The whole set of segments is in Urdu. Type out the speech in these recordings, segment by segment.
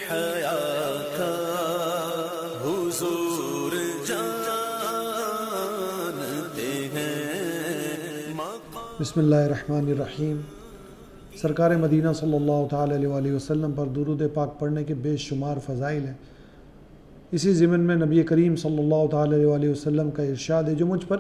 حیا کا حضور جانتے ہیں۔ بسم اللہ الرحمن الرحیم۔ سرکار مدینہ صلی اللہ تعالیٰ علیہ وسلم پر درود پاک پڑھنے کے بے شمار فضائل ہیں۔ اسی ضمن میں نبی کریم صلی اللہ تعالیٰ علیہ وسلم کا ارشاد ہے، جو مجھ پر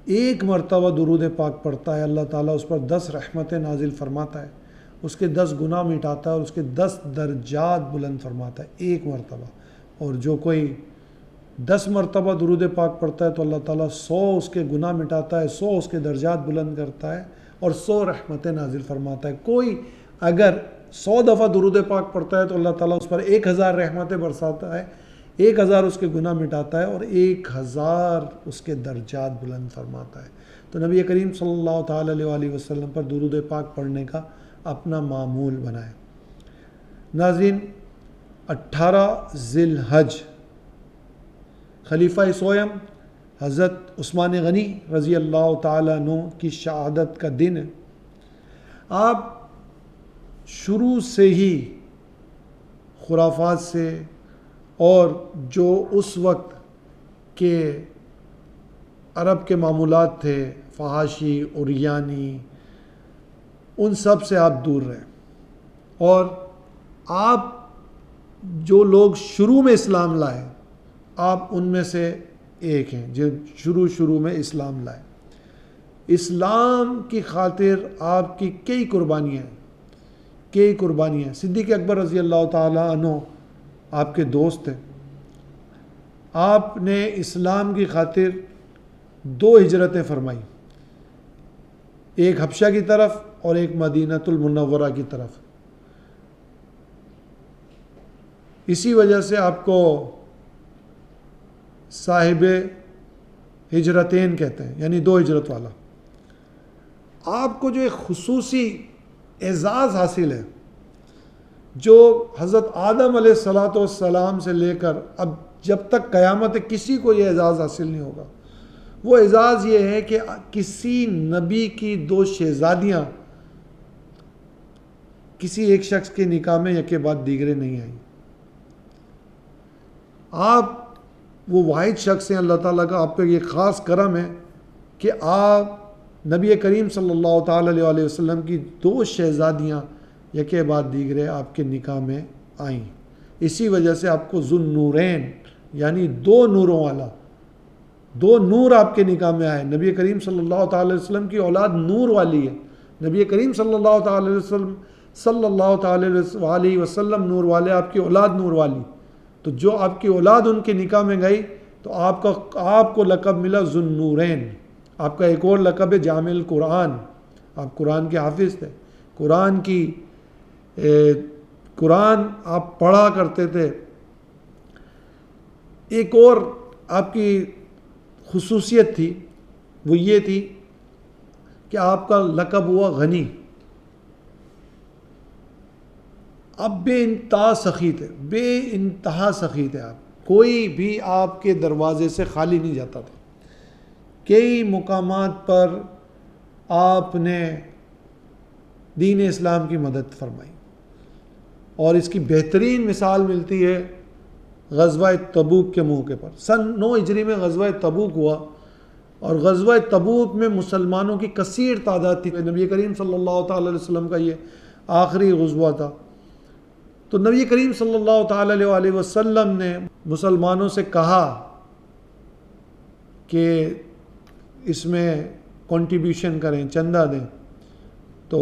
ایک مرتبہ درود پاک پڑھتا ہے اللہ تعالیٰ اس پر 10 رحمتیں نازل فرماتا ہے، اس کے 10 گناہ مٹاتا ہے اور اس کے 10 درجات بلند فرماتا ہے ایک مرتبہ۔ اور جو کوئی 10 مرتبہ درود پاک پڑھتا ہے تو اللہ تعالیٰ 100 اس کے گناہ مٹاتا ہے، 100 اس کے درجات بلند کرتا ہے اور 100 رحمتیں نازل فرماتا ہے۔ کوئی اگر 100 دفعہ درود پاک پڑھتا ہے تو اللہ تعالیٰ اس پر 1000 رحمتیں برساتا ہے، 1000 اس کے گناہ مٹاتا ہے اور 1000 اس کے درجات بلند فرماتا ہے۔ تو نبی کریم صلی اللہ تعالیٰ علیہ وسلم پر درود پاک پڑھنے کا اپنا معمول بنائے۔ ناظرین، 18 ذی الحج خلیفہ سوئم حضرت عثمان غنی رضی اللہ تعالیٰ عنہ کی شہادت کا دن ہے۔ آپ شروع سے ہی خرافات سے اور جو اس وقت کے عرب کے معمولات تھے، فحاشی، عریانی، ان سب سے آپ دور رہے، اور آپ جو لوگ شروع میں اسلام لائے آپ ان میں سے ایک ہیں جو شروع میں اسلام لائے۔ اسلام کی خاطر آپ کی کئی قربانیاں ہیں۔ صدیق اکبر رضی اللہ تعالیٰ عنہ آپ کے دوست ہیں۔ آپ نے اسلام کی خاطر 2 ہجرتیں فرمائی، ایک حبشہ کی طرف اور ایک مدینہ المنورہ کی طرف۔ اسی وجہ سے آپ کو صاحب ہجرتین کہتے ہیں، یعنی 2 ہجرت والا۔ آپ کو جو ایک خصوصی اعزاز حاصل ہے، جو حضرت آدم علیہ السلام سے لے کر اب جب تک قیامت ہے کسی کو یہ اعزاز حاصل نہیں ہوگا۔ وہ اعزاز یہ ہے کہ کسی نبی کی 2 شہزادیاں کسی ایک شخص کے نکاح میں یکے بعد دیگرے نہیں آئیں۔ آپ وہ واحد شخص ہیں، اللہ تعالیٰ کا آپ پہ یہ خاص کرم ہے کہ آپ نبی کریم صلی اللہ تعالیٰ علیہ وسلم کی 2 شہزادیاں یکے بعد دیگرے آپ کے نکاح میں آئیں۔ اسی وجہ سے آپ کو ذو النورین یعنی 2 نوروں والا، 2 نور آپ کے نکاح میں آئے۔ نبی کریم صلی اللہ تعالیٰ علیہ وسلم کی اولاد نور والی ہے، نبی کریم صلی اللہ تعالیٰ علیہ وسلم نور والے، آپ کی اولاد نور والی۔ تو جو آپ کی اولاد ان کے نکاح میں گئی تو آپ کو لقب ملا ذو النورین۔ آپ کا ایک اور لقب ہے جامع القرآن، آپ قرآن کے حافظ تھے، قرآن آپ پڑھا کرتے تھے۔ ایک اور آپ کی خصوصیت تھی، وہ یہ تھی کہ آپ کا لقب ہوا غنی۔ آپ بے انتہا سخی تھے، آپ کوئی بھی آپ کے دروازے سے خالی نہیں جاتا تھا۔ کئی مقامات پر آپ نے دین اسلام کی مدد فرمائی، اور اس کی بہترین مثال ملتی ہے غزوہ تبوک کے موقع پر۔ سن 9 ہجری میں غزوہ تبوک ہوا، اور غزوہ تبوک میں مسلمانوں کی کثیر تعداد تھی۔ نبی کریم صلی اللہ تعالیٰ علیہ وسلم کا یہ آخری غزوہ تھا۔ تو نبی کریم صلی اللہ تعالیٰ علیہ وسلم نے مسلمانوں سے کہا کہ اس میں کنٹریبیوشن کریں، چندہ دیں۔ تو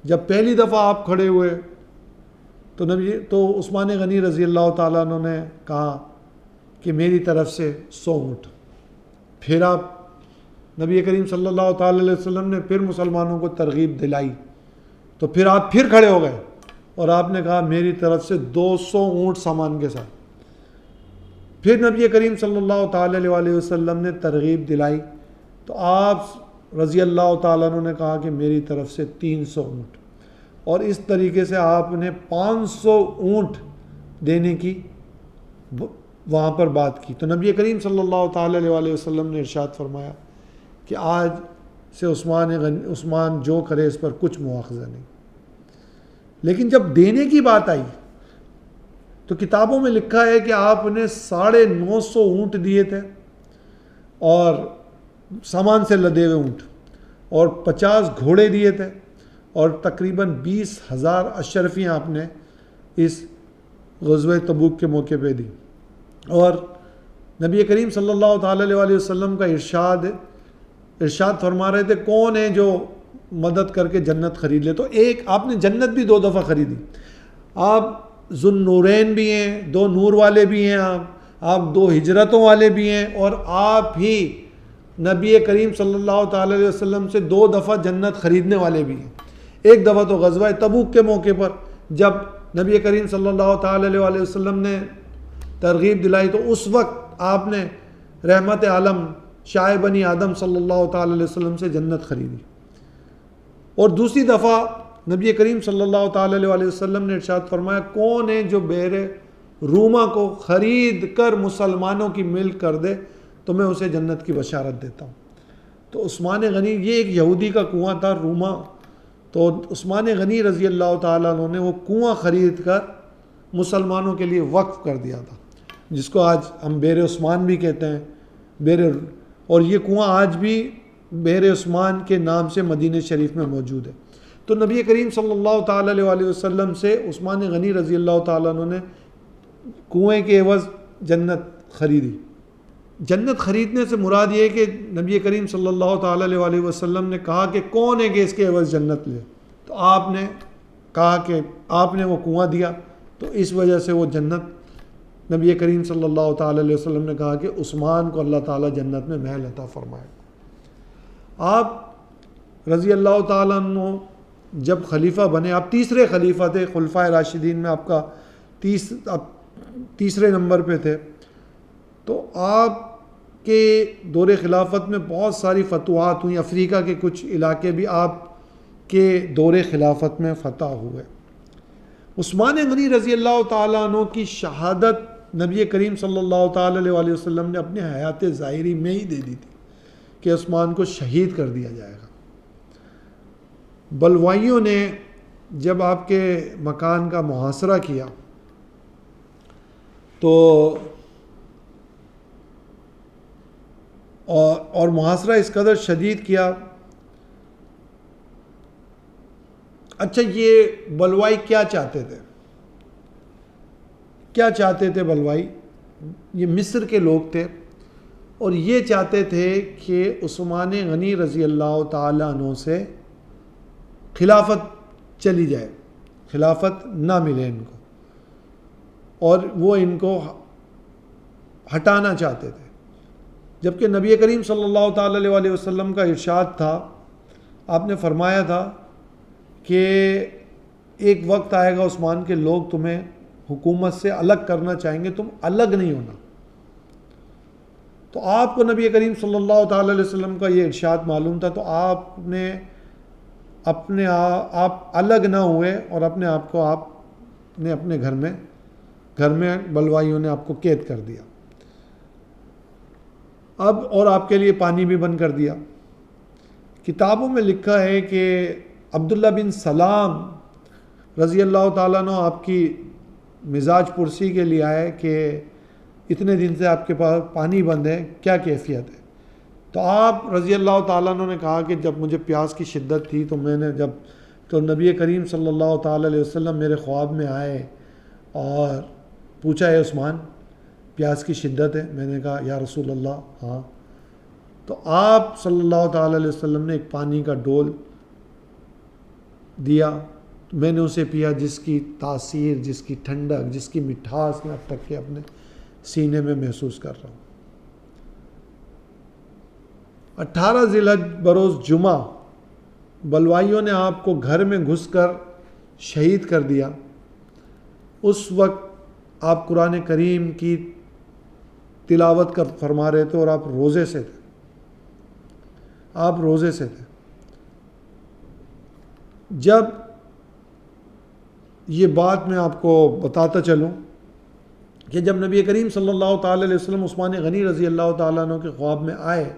جب پہلی دفعہ آپ کھڑے ہوئے تو عثمان غنی رضی اللہ تعالیٰ عنہ نے کہا کہ میری طرف سے 100 اونٹ۔ پھر آپ نبی کریم صلی اللہ تعالیٰ علیہ وسلم نے پھر مسلمانوں کو ترغیب دلائی، تو پھر آپ پھر کھڑے ہو گئے اور آپ نے کہا میری طرف سے 200 اونٹ سامان کے ساتھ۔ پھر نبی کریم صلی اللہ تعالیٰ علیہ وسلم نے ترغیب دلائی تو آپ رضی اللہ تعالیٰ عنہ نے کہا کہ میری طرف سے 300 اونٹ، اور اس طریقے سے آپ نے 500 اونٹ دینے کی وہاں پر بات کی۔ تو نبی کریم صلی اللہ تعالیٰ علیہ وسلم نے ارشاد فرمایا کہ آج سے عثمان جو کرے اس پر کچھ مواخذہ نہیں۔ لیکن جب دینے کی بات آئی تو کتابوں میں لکھا ہے کہ آپ نے 950 اونٹ دیے تھے اور سامان سے لدے ہوئے اونٹ، اور 50 گھوڑے دیے تھے، اور تقریباً 20,000 اشرفیاں آپ نے اس غزوہ تبوک کے موقع پہ دی۔ اور نبی کریم صلی اللہ تعالیٰ علیہ وسلم کا ارشاد فرما رہے تھے کون ہے جو مدد کر کے جنت خرید لے؟ تو ایک آپ نے جنت بھی 2 دفعہ خریدی، آپ ذو النورین بھی ہیں، 2 نور والے بھی ہیں، آپ 2 ہجرتوں والے بھی ہیں، اور آپ ہی نبی کریم صلی اللہ تعالیٰ علیہ وسلم سے 2 دفعہ جنت خریدنے والے بھی ہیں۔ ایک دفعہ تو غزوہ تبوک کے موقع پر جب نبی کریم صلی اللہ تعالیٰ علیہ وسلم نے ترغیب دلائی تو اس وقت آپ نے رحمت عالم شاہ بنی آدم صلی اللہ تعالیٰ علیہ وسلم سے جنت خریدی۔ اور دوسری دفعہ نبی کریم صلی اللہ تعالیٰ علیہ وسلم نے ارشاد فرمایا کون ہے جو بحر روما کو خرید کر مسلمانوں کی ملک کر دے تو میں اسے جنت کی بشارت دیتا ہوں۔ تو عثمان غنی، یہ ایک یہودی کا کنواں تھا روما، تو عثمان غنی رضی اللہ تعالیٰ عنہ نے وہ کنواں خرید کر مسلمانوں کے لیے وقف کر دیا تھا، جس کو آج ہم بحر عثمان بھی کہتے ہیں، اور یہ کنواں آج بھی بحر عثمان کے نام سے مدینہ شریف میں موجود ہے۔ تو نبی کریم صلی اللہ تعالیٰ علیہ وسلم سے عثمان غنی رضی اللہ تعالیٰ عنہ نے کنویں کے عوض جنت خریدی۔ جنت خریدنے سے مراد یہ ہے کہ نبی کریم صلی اللہ تعالیٰ علیہ وسلم نے کہا کہ کون ہے کہ اس کے عوض جنت لے، تو آپ نے کہا کہ آپ نے وہ کنواں دیا، تو اس وجہ سے وہ جنت نبی کریم صلی اللہ تعالیٰ علیہ وسلم نے کہا کہ عثمان کو اللہ تعالیٰ جنت میں محل عطا فرمائے۔ آپ رضی اللہ تعالیٰ عنہ جب خلیفہ بنے، آپ تیسرے خلیفہ تھے خلفائے راشدین میں، آپ کا تیسرے نمبر پہ تھے، تو آپ کے دور خلافت میں بہت ساری فتوحات ہوئیں، افریقہ کے کچھ علاقے بھی آپ کے دور خلافت میں فتح ہوئے۔ عثمان غنی رضی اللہ تعالیٰ عنہ کی شہادت نبی کریم صلی اللہ تعالیٰ علیہ وسلم نے اپنے حیات ظاہری میں ہی دے دی تھی کہ عثمان کو شہید کر دیا جائے گا۔ بلوائیوں نے جب آپ کے مکان کا محاصرہ کیا تو اور محاصرہ اس قدر شدید کیا۔ اچھا، یہ بلوائی کیا چاہتے تھے؟ کیا چاہتے تھے بلوائی؟ یہ مصر کے لوگ تھے اور یہ چاہتے تھے کہ عثمان غنی رضی اللہ تعالیٰ عنہ سے خلافت چلی جائے، خلافت نہ ملے ان کو، اور وہ ان کو ہٹانا چاہتے تھے، جبکہ نبی کریم صلی اللہ تعالیٰ علیہ وسلم کا ارشاد تھا، آپ نے فرمایا تھا کہ ایک وقت آئے گا عثمان کے لوگ تمہیں حکومت سے الگ کرنا چاہیں گے، تم الگ نہیں ہونا۔ تو آپ کو نبی کریم صلی اللہ تعالیٰ علیہ وسلم کا یہ ارشاد معلوم تھا، تو آپ نے آپ الگ نہ ہوئے اور اپنے آپ کو آپ نے اپنے گھر میں بلوائیوں نے آپ کو قید کر دیا۔ اب اور آپ کے لیے پانی بھی بند کر دیا۔ کتابوں میں لکھا ہے کہ عبداللہ بن سلام رضی اللہ تعالیٰ عنہ آپ کی مزاج پرسی کے لیے آئے کہ اتنے دن سے آپ کے پاس پانی بند ہے، کیا کیفیت ہے؟ تو آپ رضی اللہ تعالیٰ عنہ نے کہا کہ جب مجھے پیاس کی شدت تھی تو نبی کریم صلی اللہ تعالیٰ علیہ وسلم میرے خواب میں آئے اور پوچھا ہے عثمان پیاس کی شدت ہے؟ میں نے کہا یا رسول اللہ ہاں۔ تو آپ صلی اللہ تعالیٰ علیہ وسلم نے ایک پانی کا ڈول دیا، میں نے اسے پیا، جس کی تاثیر، جس کی ٹھنڈک، جس کی مٹھاس میں اب تک کہ اپنے سینے میں محسوس کر رہا ہوں۔ 18 ذی الحج بروز جمعہ بلوائیوں نے آپ کو گھر میں گھس کر شہید کر دیا۔ اس وقت آپ قرآن کریم کی تلاوت کر فرما رہے تھے اور آپ روزے سے تھے، آپ روزے سے تھے۔ جب یہ بات میں آپ کو بتاتا چلوں کہ جب نبی کریم صلی اللہ تعالیٰ علیہ وسلم عثمان غنی رضی اللہ تعالیٰ عنہ کے خواب میں آئے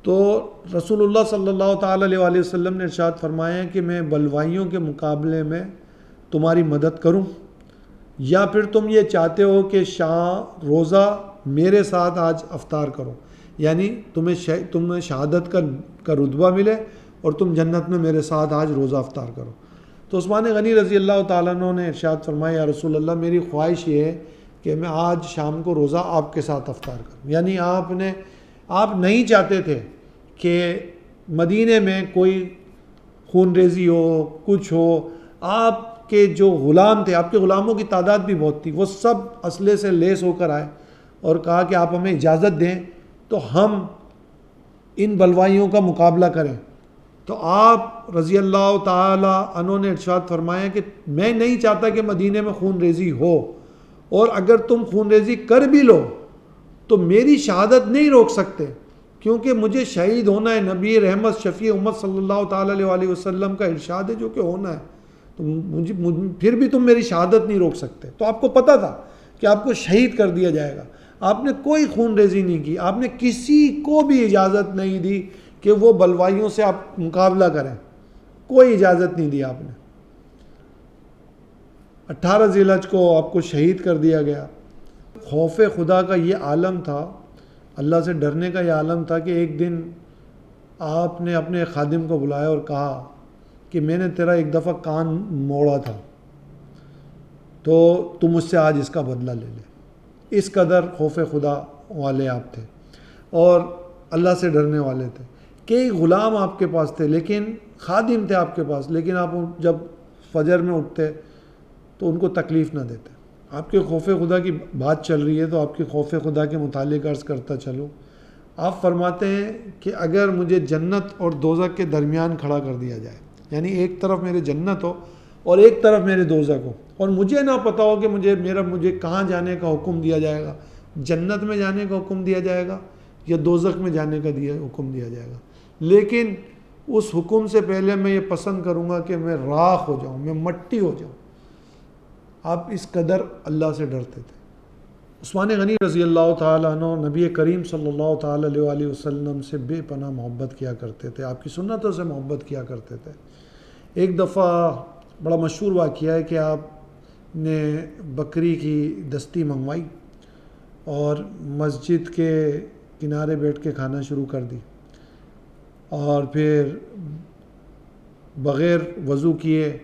تو رسول اللہ صلی اللہ تعالیٰ علیہ وسلم نے ارشاد فرمایا کہ میں بلوائیوں کے مقابلے میں تمہاری مدد کروں یا پھر تم یہ چاہتے ہو کہ روزہ میرے ساتھ آج افطار کرو، یعنی تمہیں شہادت کا رتبہ ملے اور تم جنت میں میرے ساتھ آج روزہ افطار کرو۔ تو عثمان غنی رضی اللہ تعالیٰ عنہ نے ارشاد فرمایا یا رسول اللہ میری خواہش یہ ہے کہ میں آج شام کو روزہ آپ کے ساتھ افطار کروں، یعنی آپ نہیں چاہتے تھے کہ مدینے میں کوئی خون ریزی ہو، کچھ ہو۔ آپ کے جو غلام تھے، آپ کے غلاموں کی تعداد بھی بہت تھی، وہ سب اسلحے سے لیس ہو کر آئے اور کہا کہ آپ ہمیں اجازت دیں تو ہم ان بلوائیوں کا مقابلہ کریں۔ تو آپ رضی اللہ تعالی عنہ نے ارشاد فرمایا کہ میں نہیں چاہتا کہ مدینے میں خون ریزی ہو، اور اگر تم خون ریزی کر بھی لو تو میری شہادت نہیں روک سکتے، کیونکہ مجھے شہید ہونا ہے۔ نبی رحمت شفیع امت صلی اللہ تعالی علیہ وسلم کا ارشاد ہے جو کہ ہونا ہے، تو پھر بھی تم میری شہادت نہیں روک سکتے۔ تو آپ کو پتہ تھا کہ آپ کو شہید کر دیا جائے گا، آپ نے کوئی خون ریزی نہیں کی، آپ نے کسی کو بھی اجازت نہیں دی کہ وہ بلوائیوں سے آپ مقابلہ کریں، کوئی اجازت نہیں دی آپ نے۔ 18 ذی الحجہ کو آپ کو شہید کر دیا گیا۔ خوف خدا کا یہ عالم تھا، اللہ سے ڈرنے کا یہ عالم تھا کہ ایک دن آپ نے اپنے خادم کو بلایا اور کہا کہ میں نے تیرا ایک دفعہ کان موڑا تھا، تو تم مجھ سے آج اس کا بدلہ لے لے۔ اس قدر خوف خدا والے آپ تھے اور اللہ سے ڈرنے والے تھے۔ کئی غلام آپ کے پاس تھے، لیکن خادم تھے آپ کے پاس، لیکن آپ جب فجر میں اٹھتے تو ان کو تکلیف نہ دیتے۔ آپ کے خوف خدا کی بات چل رہی ہے تو آپ کے خوف خدا کے متعلق عرض کرتا چلوں۔ آپ فرماتے ہیں کہ اگر مجھے جنت اور دوزخ کے درمیان کھڑا کر دیا جائے، یعنی ایک طرف میرے جنت ہو اور ایک طرف میرے دوزخ ہو، اور مجھے نہ پتہ ہو کہ مجھے کہاں جانے کا حکم دیا جائے گا، جنت میں جانے کا حکم دیا جائے گا یا دوزخ میں جانے کا حکم دیا جائے گا، لیکن اس حکم سے پہلے میں یہ پسند کروں گا کہ میں راکھ ہو جاؤں، میں مٹی ہو جاؤں۔ آپ اس قدر اللہ سے ڈرتے تھے۔ عثمان غنی رضی اللہ تعالیٰ عنہ نبی کریم صلی اللہ تعالیٰ علیہ وسلم سے بے پناہ محبت کیا کرتے تھے، آپ کی سنتوں سے محبت کیا کرتے تھے۔ ایک دفعہ بڑا مشہور واقعہ ہے کہ آپ نے بکری کی دستی منگوائی اور مسجد کے کنارے بیٹھ کے کھانا شروع کر دی، اور پھر بغیر وضو کیے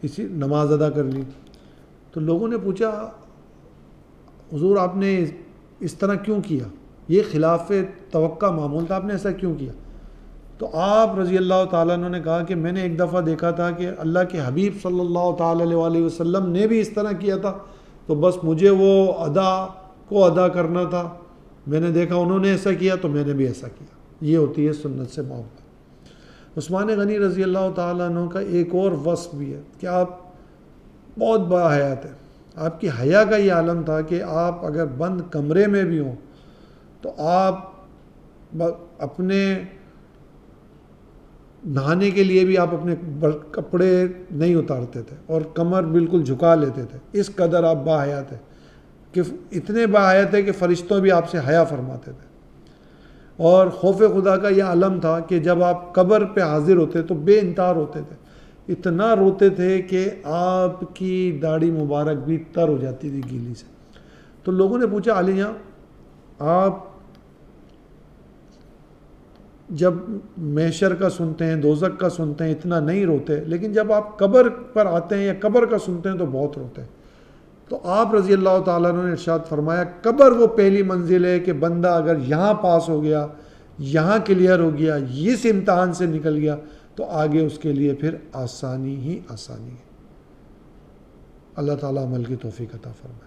اسی نماز ادا کر لی۔ تو لوگوں نے پوچھا حضور آپ نے اس طرح کیوں کیا، یہ خلاف توقع معمول تھا، آپ نے ایسا کیوں کیا؟ تو آپ رضی اللہ تعالیٰ عنہ نے کہا کہ میں نے ایک دفعہ دیکھا تھا کہ اللہ کے حبیب صلی اللہ تعالیٰ علیہ وسلم نے بھی اس طرح کیا تھا، تو بس مجھے وہ ادا کرنا تھا، میں نے دیکھا انہوں نے ایسا کیا تو میں نے بھی ایسا کیا۔ یہ ہوتی ہے سنت سے محبت۔ عثمان غنی رضی اللہ تعالیٰ عنہ کا ایک اور وصف بھی ہے کہ آپ بہت با حیا تھے۔ آپ کی حیا کا یہ عالم تھا کہ آپ اگر بند کمرے میں بھی ہوں تو آپ اپنے نہانے کے لیے بھی آپ اپنے کپڑے نہیں اتارتے تھے اور کمر بالکل جھکا لیتے تھے، اس قدر آپ با حیا تھے کہ اتنے با حیا تھے کہ فرشتوں بھی آپ سے حیا فرماتے تھے۔ اور خوف خدا کا یہ عالم تھا کہ جب آپ قبر پہ حاضر ہوتے تو بے انتہا روتے تھے، اتنا روتے تھے کہ آپ کی داڑھی مبارک بھی تر ہو جاتی تھی گیلی سے۔ تو لوگوں نے پوچھا علی جان آپ جب محشر کا سنتے ہیں، دوزخ کا سنتے ہیں، اتنا نہیں روتے، لیکن جب آپ قبر پر آتے ہیں یا قبر کا سنتے ہیں تو بہت روتے ہیں۔ تو آپ رضی اللہ تعالیٰ عنہ نے ارشاد فرمایا قبر وہ پہلی منزل ہے کہ بندہ اگر یہاں پاس ہو گیا، یہاں کلیئر ہو گیا، اس امتحان سے نکل گیا تو آگے اس کے لیے پھر آسانی ہی آسانی ہے۔ اللہ تعالیٰ عمل کی توفیق عطا فرمائے۔